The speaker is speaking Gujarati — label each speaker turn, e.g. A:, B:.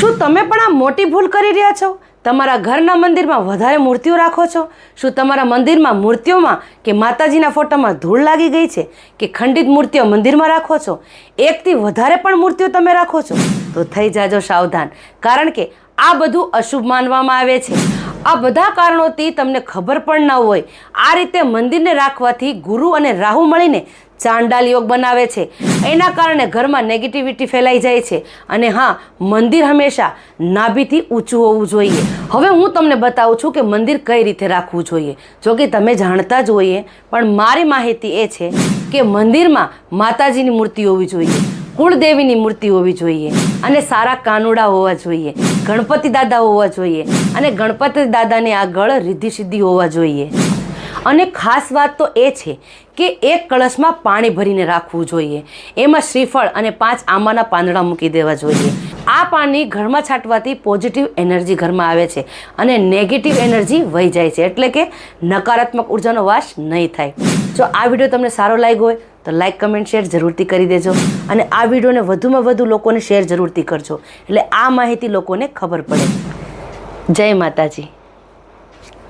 A: શું તમે પણ આ મોટી ભૂલ કરી રહ્યા છો? તમારા ઘરના મંદિરમાં વધારે મૂર્તિઓ રાખો છો? શું તમારા મંદિરમાં મૂર્તિઓમાં કે માતાજીના ફોટામાં ધૂળ લાગી ગઈ છે? કે ખંડિત મૂર્તિઓ મંદિરમાં રાખો છો? એકથી વધારે પણ મૂર્તિઓ તમે રાખો છો? તો થઈ જાજો સાવધાન, કારણ કે આ બધું અશુભ માનવામાં આવે છે. આ બધા કારણોથી તમને ખબર પણ ન હોય. આ રીતે મંદિરને રાખવાથી ગુરુ અને રાહુ મળીને ચાંડાલ યોગ બનાવે છે. એના કારણે ઘરમાં નેગેટિવિટી ફેલાઈ જાય છે. અને હા, મંદિર હંમેશા નાભીથી ઊંચું હોવું જોઈએ. હવે હું તમને બતાવું છું કે મંદિર કઈ રીતે રાખવું જોઈએ. જો કે તમે જાણતા જ હોઈએ, પણ મારી માહિતી એ છે કે મંદિરમાં માતાજીની મૂર્તિ હોવી જોઈએ, કુળદેવીની મૂર્તિ હોવી જોઈએ, અને સારા કાનુડા હોવા જોઈએ, ગણપતિ દાદા હોવા જોઈએ, અને ગણપતિ દાદાની આગળ રિદ્ધિ સિદ્ધિ હોવા જોઈએ. અને ખાસ વાત તો એ છે કે એક કળશમાં પાણી ભરીને રાખવું જોઈએ. એમાં શ્રીફળ અને 5 આંબાના પાંદડા મૂકી દેવા જોઈએ. આ પાણી ઘરમાં છાંટવાથી પોઝિટિવ એનર્જી ઘરમાં આવે છે અને નેગેટિવ એનર્જી વહી જાય છે, એટલે કે નકારાત્મક ઉર્જાનો વાસ નહીં થાય. જો આ વિડીયો તમને સારો લાગ્યો હોય તો લાઇક, કમેન્ટ, શેર જરૂરથી કરી દેજો. અને આ વિડીયોને વધુમાં વધુ લોકોને શેર જરૂરથી કરજો, એટલે આ માહિતી લોકોને ખબર પડે. જય માતાજી.